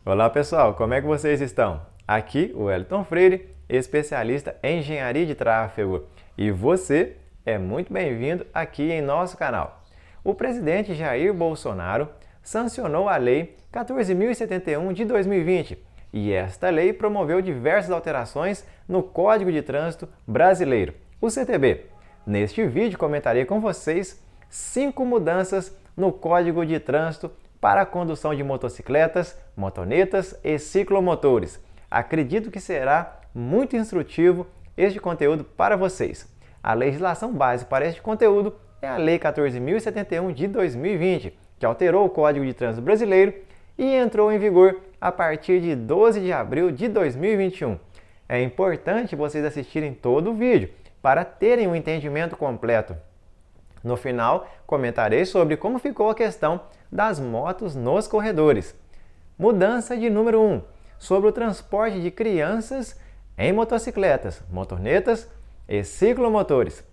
Olá pessoal, como é que vocês estão? Aqui o Wellington Freire, especialista em engenharia de tráfego, e você é muito bem-vindo aqui em nosso canal. O presidente Jair Bolsonaro sancionou a Lei 14.071 de 2020 e esta lei promoveu diversas alterações no Código de Trânsito Brasileiro, o CTB. Neste vídeo comentarei com vocês 5 mudanças no Código de Trânsito para a condução de motocicletas, motonetas e ciclomotores. Acredito que será muito instrutivo este conteúdo para vocês. A legislação base para este conteúdo é a Lei 14.071 de 2020, que alterou o Código de Trânsito Brasileiro e entrou em vigor a partir de 12 de abril de 2021. É importante vocês assistirem todo o vídeo para terem um entendimento completo. No final, comentarei sobre como ficou a questão das motos nos corredores. Mudança de número 1, sobre o transporte de crianças em motocicletas, motonetas e ciclomotores.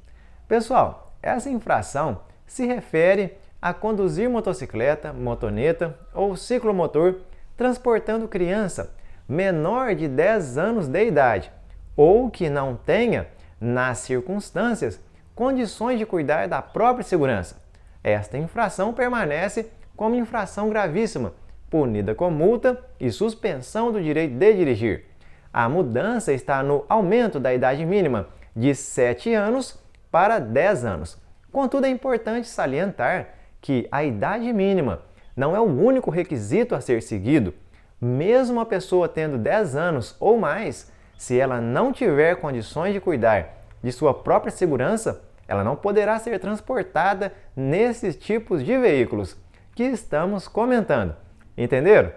Pessoal, essa infração se refere a conduzir motocicleta, motoneta ou ciclomotor transportando criança menor de 10 anos de idade ou que não tenha, nas circunstâncias, condições de cuidar da própria segurança. Esta infração permanece como infração gravíssima, punida com multa e suspensão do direito de dirigir. A mudança está no aumento da idade mínima de 7 anos para 10 anos. Contudo, é importante salientar que a idade mínima não é o único requisito a ser seguido. Mesmo a pessoa tendo 10 anos ou mais, se ela não tiver condições de cuidar de sua própria segurança, ela não poderá ser transportada nesses tipos de veículos que estamos comentando. Entenderam?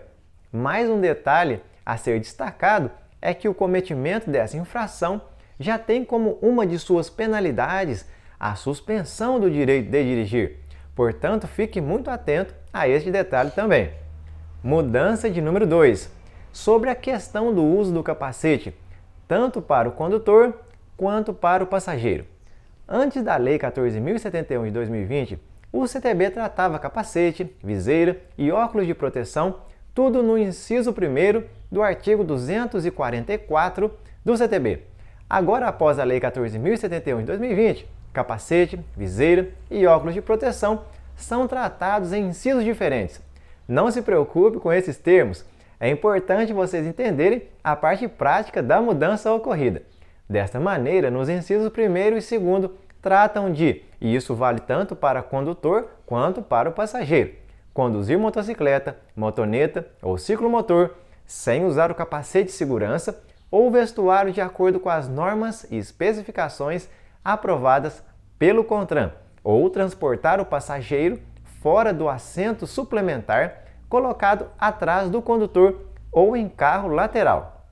Mais um detalhe a ser destacado é que o cometimento dessa infração já tem como uma de suas penalidades a suspensão do direito de dirigir. Portanto, fique muito atento a este detalhe também. Mudança de número 2, sobre a questão do uso do capacete, tanto para o condutor quanto para o passageiro. Antes da Lei 14.071 de 2020, o CTB tratava capacete, viseira e óculos de proteção, tudo no inciso 1º do artigo 244 do CTB. Agora, após a Lei 14.071 de 2020, capacete, viseira e óculos de proteção são tratados em incisos diferentes. Não se preocupe com esses termos, é importante vocês entenderem a parte prática da mudança ocorrida. Desta maneira, nos incisos 1º e 2º tratam de, e isso vale tanto para condutor quanto para o passageiro, conduzir motocicleta, motoneta ou ciclomotor sem usar o capacete de segurança ou vestuário de acordo com as normas e especificações aprovadas pelo CONTRAN, ou transportar o passageiro fora do assento suplementar colocado atrás do condutor ou em carro lateral.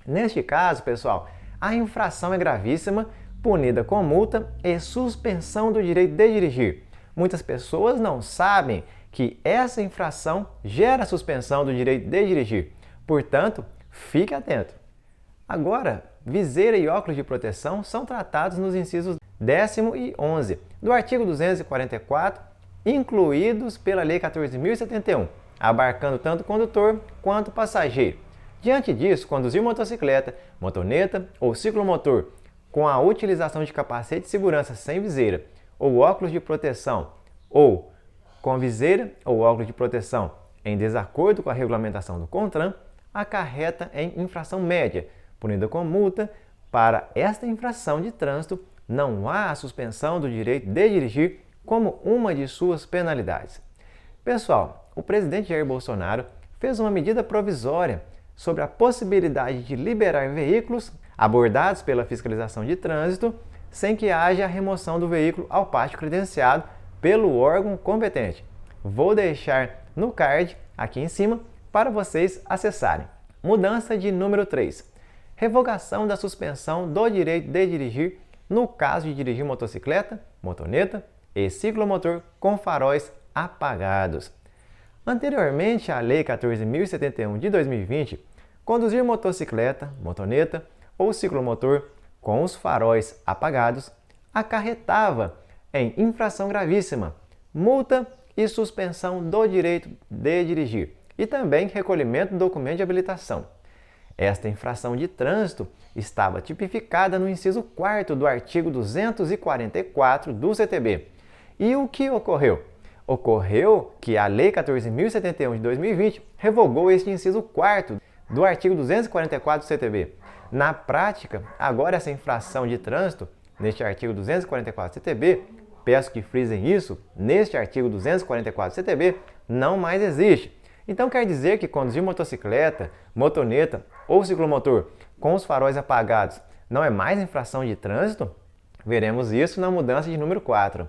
Neste caso, pessoal, a infração é gravíssima, punida com multa e suspensão do direito de dirigir. Muitas pessoas não sabem que essa infração gera suspensão do direito de dirigir. Portanto, fique atento. Agora, viseira e óculos de proteção são tratados nos incisos 10º e 11 do artigo 244, incluídos pela Lei 14.071, abarcando tanto o condutor quanto o passageiro. Diante disso, conduzir motocicleta, motoneta ou ciclomotor com a utilização de capacete de segurança sem viseira ou óculos de proteção ou com viseira ou óculos de proteção em desacordo com a regulamentação do CONTRAN acarreta em infração média, punida com multa. Para esta infração de trânsito, não há a suspensão do direito de dirigir como uma de suas penalidades. Pessoal, o presidente Jair Bolsonaro fez uma medida provisória sobre a possibilidade de liberar veículos abordados pela fiscalização de trânsito sem que haja a remoção do veículo ao pátio credenciado pelo órgão competente. Vou deixar no card aqui em cima para vocês acessarem. Mudança de número 3. Revogação da suspensão do direito de dirigir no caso de dirigir motocicleta, motoneta e ciclomotor com faróis apagados. Anteriormente à Lei 14.071 de 2020, conduzir motocicleta, motoneta ou ciclomotor com os faróis apagados acarretava em infração gravíssima, multa e suspensão do direito de dirigir. e também recolhimento do documento de habilitação. Esta infração de trânsito estava tipificada no inciso 4º do artigo 244 do CTB. E o que ocorreu? Ocorreu que a Lei 14.071 de 2020 revogou este inciso 4º do artigo 244 do CTB. Na prática, agora essa infração de trânsito, neste artigo 244 do CTB, peço que frisem isso, neste artigo 244 do CTB, não mais existe. Então quer dizer que conduzir motocicleta, motoneta ou ciclomotor com os faróis apagados não é mais infração de trânsito? Veremos isso na mudança de número 4.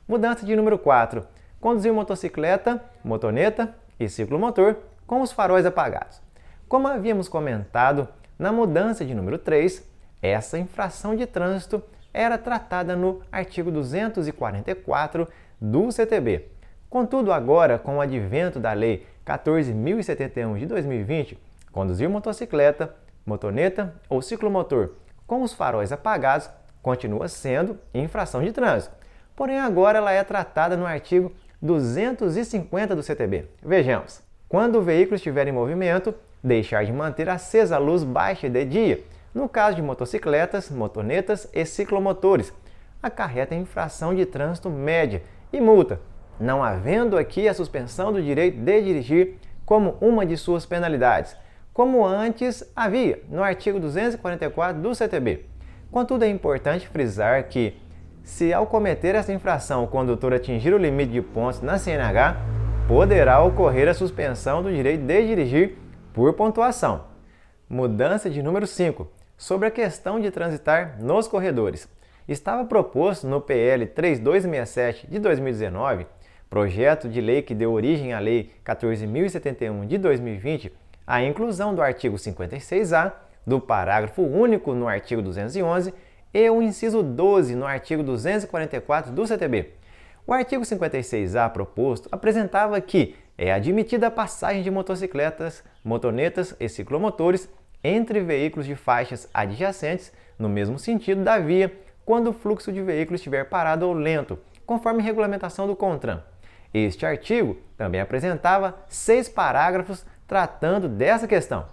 Mudança de número 4. Conduzir motocicleta, motoneta e ciclomotor com os faróis apagados. Como havíamos comentado, na mudança de número 3, essa infração de trânsito era tratada no artigo 244 do CTB. Contudo, agora, com o advento da Lei 14.071 de 2020, conduzir motocicleta, motoneta ou ciclomotor com os faróis apagados continua sendo infração de trânsito. Porém, agora ela é tratada no artigo 250 do CTB. Vejamos. Quando o veículo estiver em movimento, deixar de manter acesa a luz baixa de dia, no caso de motocicletas, motonetas e ciclomotores, acarreta infração de trânsito média e multa, não havendo aqui a suspensão do direito de dirigir como uma de suas penalidades, como antes havia no artigo 244 do CTB. Contudo, é importante frisar que, se ao cometer essa infração o condutor atingir o limite de pontos na CNH, poderá ocorrer a suspensão do direito de dirigir por pontuação. Mudança de número 5. Sobre a questão de transitar nos corredores. Estava proposto no PL 3267 de 2019, projeto de lei que deu origem à Lei 14.071 de 2020, a inclusão do artigo 56A, do parágrafo único no artigo 211 e o inciso 12 no artigo 244 do CTB. O artigo 56A proposto apresentava que é admitida a passagem de motocicletas, motonetas e ciclomotores entre veículos de faixas adjacentes no mesmo sentido da via quando o fluxo de veículos estiver parado ou lento, conforme regulamentação do CONTRAN. Este artigo também apresentava 6 parágrafos tratando dessa questão.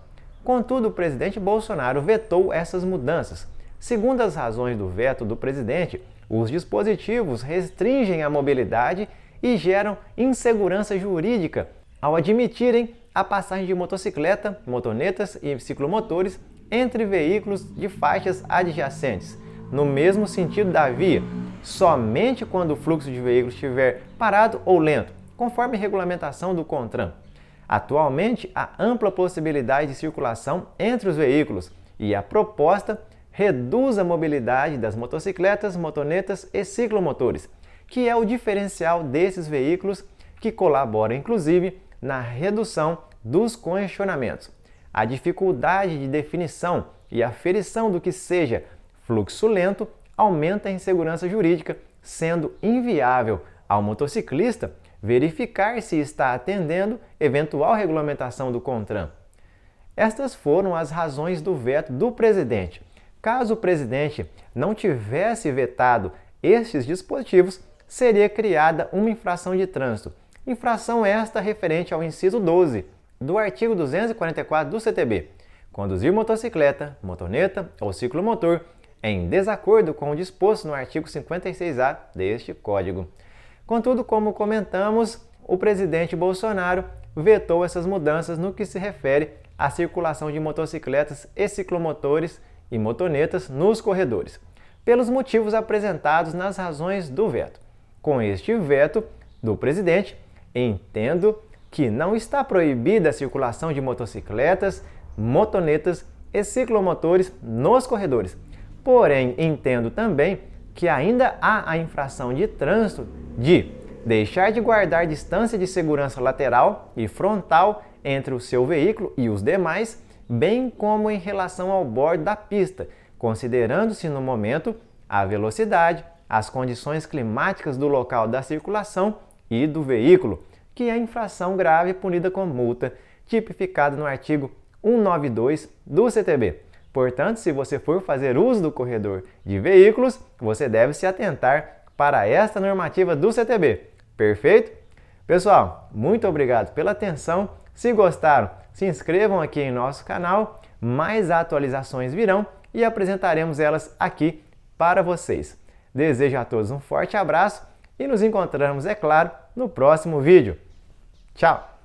Contudo, o presidente Bolsonaro vetou essas mudanças. Segundo as razões do veto do presidente, os dispositivos restringem a mobilidade e geram insegurança jurídica ao admitirem a passagem de motocicleta, motonetas e ciclomotores entre veículos de faixas adjacentes, no mesmo sentido da via, somente quando o fluxo de veículos estiver parado ou lento, conforme regulamentação do CONTRAN. Atualmente, há ampla possibilidade de circulação entre os veículos e a proposta reduz a mobilidade das motocicletas, motonetas e ciclomotores, que é o diferencial desses veículos que colabora inclusive na redução dos congestionamentos. A dificuldade de definição e aferição do que seja fluxo lento aumenta a insegurança jurídica, sendo inviável ao motociclista verificar se está atendendo eventual regulamentação do CONTRAN. Estas foram as razões do veto do presidente. Caso o presidente não tivesse vetado estes dispositivos, seria criada uma infração de trânsito. Infração esta referente ao inciso 12 do artigo 244 do CTB. Conduzir motocicleta, motoneta ou ciclomotor em desacordo com o disposto no artigo 56A deste Código. Contudo, como comentamos, o presidente Bolsonaro vetou essas mudanças no que se refere à circulação de motocicletas e ciclomotores e motonetas nos corredores, pelos motivos apresentados nas razões do veto. Com este veto do presidente, entendo que não está proibida a circulação de motocicletas, motonetas e ciclomotores nos corredores. Porém, entendo também que ainda há a infração de trânsito de deixar de guardar distância de segurança lateral e frontal entre o seu veículo e os demais, bem como em relação ao bordo da pista, considerando-se no momento a velocidade, as condições climáticas do local da circulação e do veículo, que é infração grave punida com multa, tipificada no artigo 192 do CTB. Portanto, se você for fazer uso do corredor de veículos, você deve se atentar para esta normativa do CTB. Perfeito? Pessoal, muito obrigado pela atenção. Se gostaram, se inscrevam aqui em nosso canal, mais atualizações virão e apresentaremos elas aqui para vocês. Desejo a todos um forte abraço e nos encontramos, é claro, no próximo vídeo. Tchau!